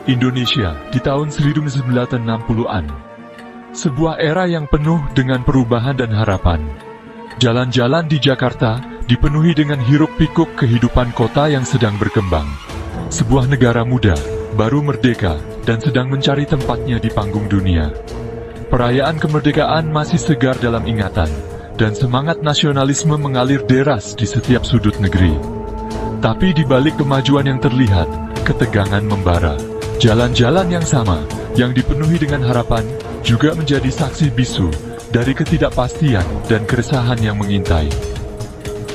Indonesia di tahun 1960-an. Sebuah era yang penuh dengan perubahan dan harapan. Jalan-jalan di Jakarta dipenuhi dengan hiruk-pikuk kehidupan kota yang sedang berkembang. Sebuah negara muda, baru merdeka, dan sedang mencari tempatnya di panggung dunia. Perayaan kemerdekaan masih segar dalam ingatan, dan semangat nasionalisme mengalir deras di setiap sudut negeri. Tapi di balik kemajuan yang terlihat, ketegangan membara. Jalan-jalan yang sama, yang dipenuhi dengan harapan, juga menjadi saksi bisu dari ketidakpastian dan keresahan yang mengintai.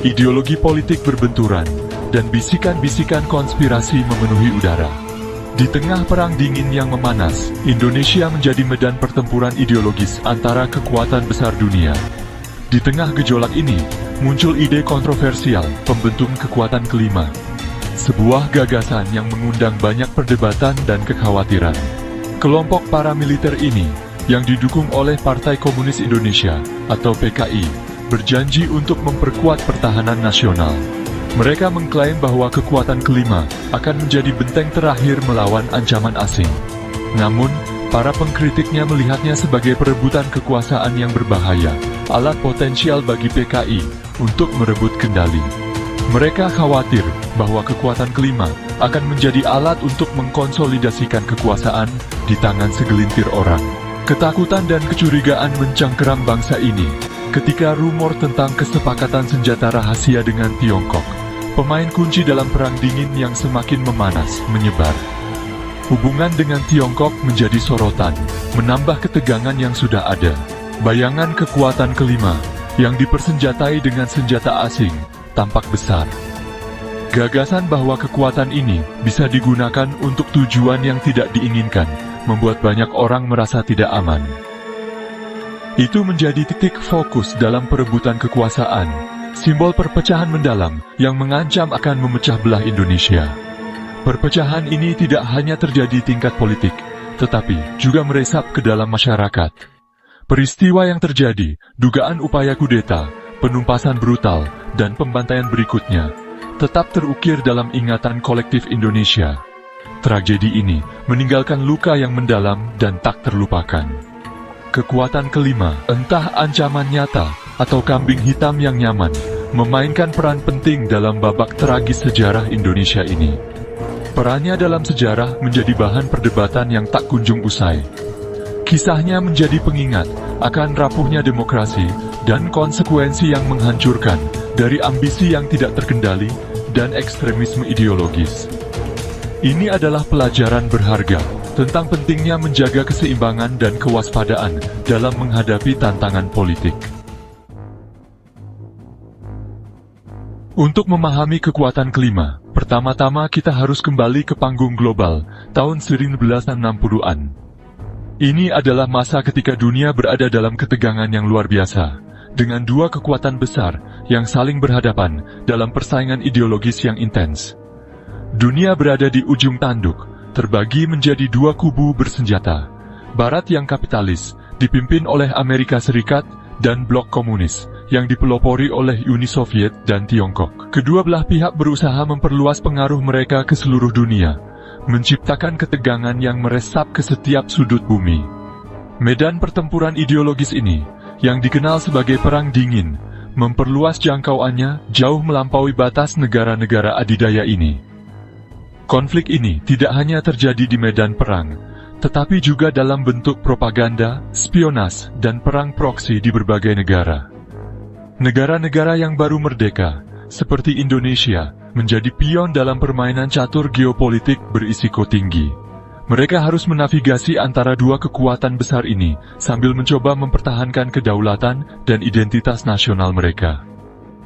Ideologi politik berbenturan, dan bisikan-bisikan konspirasi memenuhi udara. Di tengah perang dingin yang memanas, Indonesia menjadi medan pertempuran ideologis antara kekuatan besar dunia. Di tengah gejolak ini, muncul ide kontroversial pembentuk kekuatan kelima. Sebuah gagasan yang mengundang banyak perdebatan dan kekhawatiran. Kelompok paramiliter ini, yang didukung oleh Partai Komunis Indonesia, atau PKI, berjanji untuk memperkuat pertahanan nasional. Mereka mengklaim bahwa kekuatan kelima akan menjadi benteng terakhir melawan ancaman asing. Namun, para pengkritiknya melihatnya sebagai perebutan kekuasaan yang berbahaya, alat potensial bagi PKI untuk merebut kendali. Mereka khawatir bahwa kekuatan kelima akan menjadi alat untuk mengkonsolidasikan kekuasaan di tangan segelintir orang. Ketakutan dan kecurigaan mencengkeram bangsa ini ketika rumor tentang kesepakatan senjata rahasia dengan Tiongkok, pemain kunci dalam perang dingin yang semakin memanas, menyebar. Hubungan dengan Tiongkok menjadi sorotan, menambah ketegangan yang sudah ada. Bayangan kekuatan kelima, yang dipersenjatai dengan senjata asing, tampak besar. Gagasan bahwa kekuatan ini bisa digunakan untuk tujuan yang tidak diinginkan, membuat banyak orang merasa tidak aman. Itu menjadi titik fokus dalam perebutan kekuasaan, simbol perpecahan mendalam yang mengancam akan memecah belah Indonesia. Perpecahan ini tidak hanya terjadi tingkat politik, tetapi juga meresap ke dalam masyarakat. Peristiwa yang terjadi, dugaan upaya kudeta, penumpasan brutal, dan pembantaian berikutnya, tetap terukir dalam ingatan kolektif Indonesia. Tragedi ini meninggalkan luka yang mendalam dan tak terlupakan. Kekuatan kelima, entah ancaman nyata atau kambing hitam yang nyaman, memainkan peran penting dalam babak tragis sejarah Indonesia ini. Perannya dalam sejarah menjadi bahan perdebatan yang tak kunjung usai. Kisahnya menjadi pengingat akan rapuhnya demokrasi dan konsekuensi yang menghancurkan dari ambisi yang tidak terkendali dan ekstremisme ideologis. Ini adalah pelajaran berharga tentang pentingnya menjaga keseimbangan dan kewaspadaan dalam menghadapi tantangan politik. Untuk memahami kekuatan kelima, pertama-tama kita harus kembali ke panggung global tahun 1960-an. Ini adalah masa ketika dunia berada dalam ketegangan yang luar biasa, dengan dua kekuatan besar yang saling berhadapan dalam persaingan ideologis yang intens. Dunia berada di ujung tanduk, terbagi menjadi dua kubu bersenjata. Barat yang kapitalis, dipimpin oleh Amerika Serikat, dan blok komunis, yang dipelopori oleh Uni Soviet dan Tiongkok. Kedua belah pihak berusaha memperluas pengaruh mereka ke seluruh dunia, menciptakan ketegangan yang meresap ke setiap sudut bumi. Medan pertempuran ideologis ini, yang dikenal sebagai Perang Dingin, memperluas jangkauannya jauh melampaui batas negara-negara adidaya ini. Konflik ini tidak hanya terjadi di medan perang, tetapi juga dalam bentuk propaganda, spionase, dan perang proksi di berbagai negara. Negara-negara yang baru merdeka, seperti Indonesia, menjadi pion dalam permainan catur geopolitik berisiko tinggi. Mereka harus menavigasi antara dua kekuatan besar ini, sambil mencoba mempertahankan kedaulatan dan identitas nasional mereka.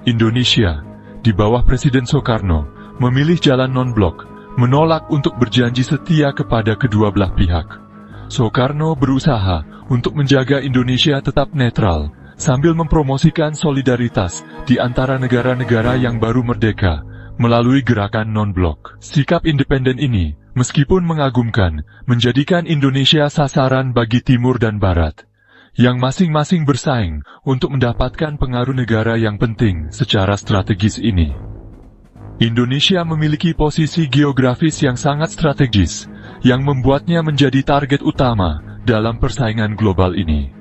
Indonesia, di bawah Presiden Soekarno, memilih jalan non-blok, menolak untuk berjanji setia kepada kedua belah pihak. Soekarno berusaha untuk menjaga Indonesia tetap netral, sambil mempromosikan solidaritas di antara negara-negara yang baru merdeka, melalui gerakan non-blok. Sikap independen ini, meskipun mengagumkan, menjadikan Indonesia sasaran bagi Timur dan Barat, yang masing-masing bersaing untuk mendapatkan pengaruh negara yang penting secara strategis ini. Indonesia memiliki posisi geografis yang sangat strategis, yang membuatnya menjadi target utama dalam persaingan global ini.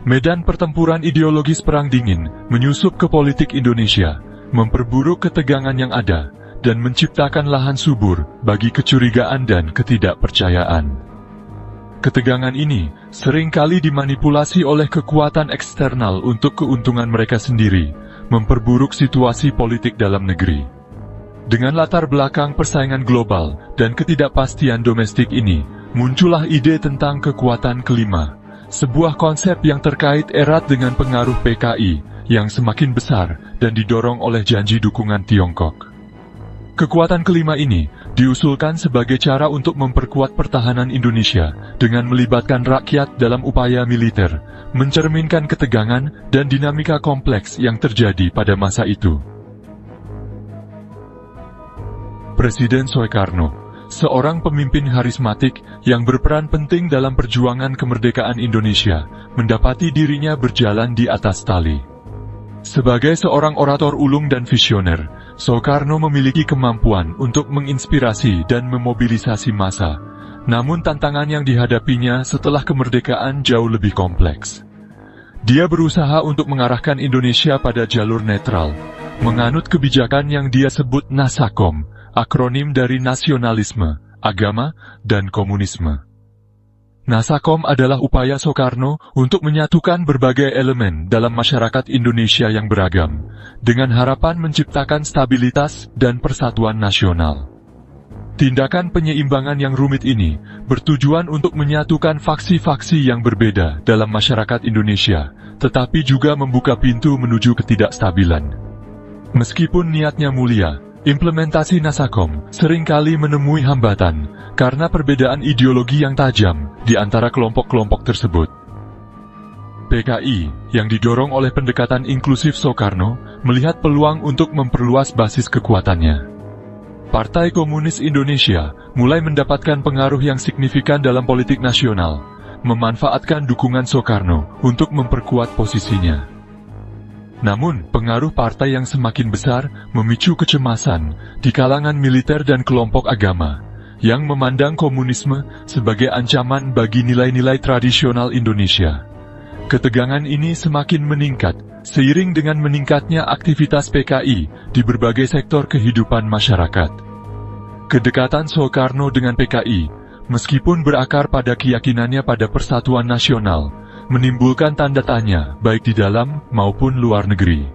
Medan pertempuran ideologis Perang Dingin menyusup ke politik Indonesia, memperburuk ketegangan yang ada, dan menciptakan lahan subur bagi kecurigaan dan ketidakpercayaan. Ketegangan ini seringkali dimanipulasi oleh kekuatan eksternal untuk keuntungan mereka sendiri, memperburuk situasi politik dalam negeri. Dengan latar belakang persaingan global dan ketidakpastian domestik ini, muncullah ide tentang kekuatan kelima, sebuah konsep yang terkait erat dengan pengaruh PKI yang semakin besar dan didorong oleh janji dukungan Tiongkok. Kekuatan kelima ini diusulkan sebagai cara untuk memperkuat pertahanan Indonesia dengan melibatkan rakyat dalam upaya militer, mencerminkan ketegangan dan dinamika kompleks yang terjadi pada masa itu. Presiden Soekarno, seorang pemimpin harismatik yang berperan penting dalam perjuangan kemerdekaan Indonesia, mendapati dirinya berjalan di atas tali. Sebagai seorang orator ulung dan visioner, Soekarno memiliki kemampuan untuk menginspirasi dan memobilisasi massa. Namun tantangan yang dihadapinya setelah kemerdekaan jauh lebih kompleks. Dia berusaha untuk mengarahkan Indonesia pada jalur netral, menganut kebijakan yang dia sebut Nasakom, akronim dari nasionalisme, agama, dan komunisme. Nasakom adalah upaya Soekarno untuk menyatukan berbagai elemen dalam masyarakat Indonesia yang beragam, dengan harapan menciptakan stabilitas dan persatuan nasional. Tindakan penyeimbangan yang rumit ini bertujuan untuk menyatukan faksi-faksi yang berbeda dalam masyarakat Indonesia, tetapi juga membuka pintu menuju ketidakstabilan. Meskipun niatnya mulia, implementasi Nasakom seringkali menemui hambatan karena perbedaan ideologi yang tajam di antara kelompok-kelompok tersebut. PKI, yang didorong oleh pendekatan inklusif Soekarno, melihat peluang untuk memperluas basis kekuatannya. Partai Komunis Indonesia mulai mendapatkan pengaruh yang signifikan dalam politik nasional, memanfaatkan dukungan Soekarno untuk memperkuat posisinya. Namun, pengaruh partai yang semakin besar memicu kecemasan di kalangan militer dan kelompok agama, yang memandang komunisme sebagai ancaman bagi nilai-nilai tradisional Indonesia. Ketegangan ini semakin meningkat, seiring dengan meningkatnya aktivitas PKI di berbagai sektor kehidupan masyarakat. Kedekatan Soekarno dengan PKI, meskipun berakar pada keyakinannya pada persatuan nasional, menimbulkan tanda tanya baik di dalam maupun luar negeri.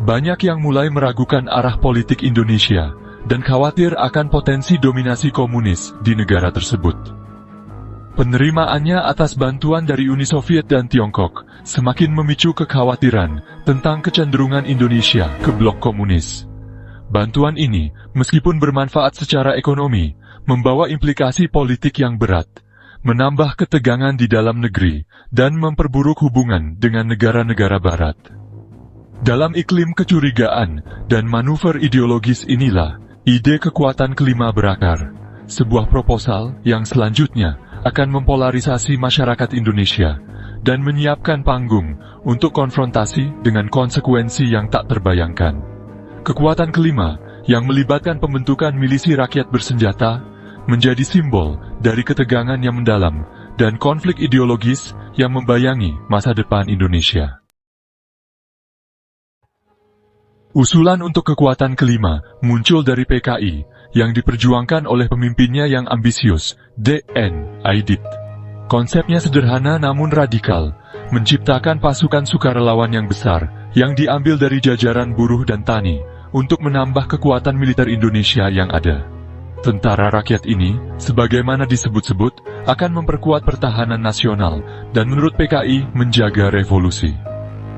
Banyak yang mulai meragukan arah politik Indonesia dan khawatir akan potensi dominasi komunis di negara tersebut. Penerimaannya atas bantuan dari Uni Soviet dan Tiongkok semakin memicu kekhawatiran tentang kecenderungan Indonesia ke blok komunis. Bantuan ini, meskipun bermanfaat secara ekonomi, membawa implikasi politik yang berat, menambah ketegangan di dalam negeri, dan memperburuk hubungan dengan negara-negara barat. Dalam iklim kecurigaan dan manuver ideologis inilah, ide kekuatan kelima berakar, sebuah proposal yang selanjutnya akan mempolarisasi masyarakat Indonesia, dan menyiapkan panggung untuk konfrontasi dengan konsekuensi yang tak terbayangkan. Kekuatan kelima, yang melibatkan pembentukan milisi rakyat bersenjata, menjadi simbol dari ketegangan yang mendalam dan konflik ideologis yang membayangi masa depan Indonesia. Usulan untuk kekuatan kelima muncul dari PKI yang diperjuangkan oleh pemimpinnya yang ambisius, D.N. Aidit. Konsepnya sederhana namun radikal, menciptakan pasukan sukarelawan yang besar yang diambil dari jajaran buruh dan tani untuk menambah kekuatan militer Indonesia yang ada. Tentara rakyat ini, sebagaimana disebut-sebut, akan memperkuat pertahanan nasional dan menurut PKI menjaga revolusi.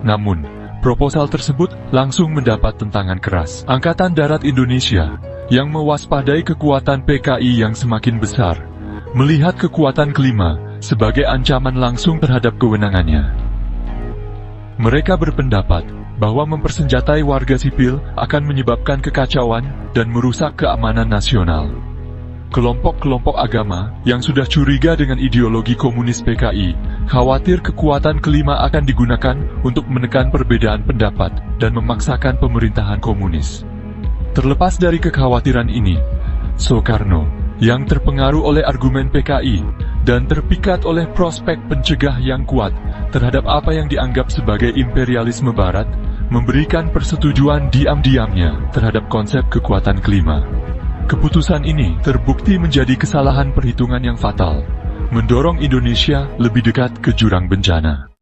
Namun, proposal tersebut langsung mendapat tentangan keras Angkatan Darat Indonesia yang mewaspadai kekuatan PKI yang semakin besar, melihat kekuatan kelima sebagai ancaman langsung terhadap kewenangannya. Mereka berpendapat bahwa mempersenjatai warga sipil akan menyebabkan kekacauan dan merusak keamanan nasional. Kelompok-kelompok agama yang sudah curiga dengan ideologi komunis PKI, khawatir kekuatan kelima akan digunakan untuk menekan perbedaan pendapat dan memaksakan pemerintahan komunis. Terlepas dari kekhawatiran ini, Soekarno yang terpengaruh oleh argumen PKI dan terpikat oleh prospek pencegah yang kuat terhadap apa yang dianggap sebagai imperialisme Barat, memberikan persetujuan diam-diamnya terhadap konsep kekuatan kelima. Keputusan ini terbukti menjadi kesalahan perhitungan yang fatal, mendorong Indonesia lebih dekat ke jurang bencana.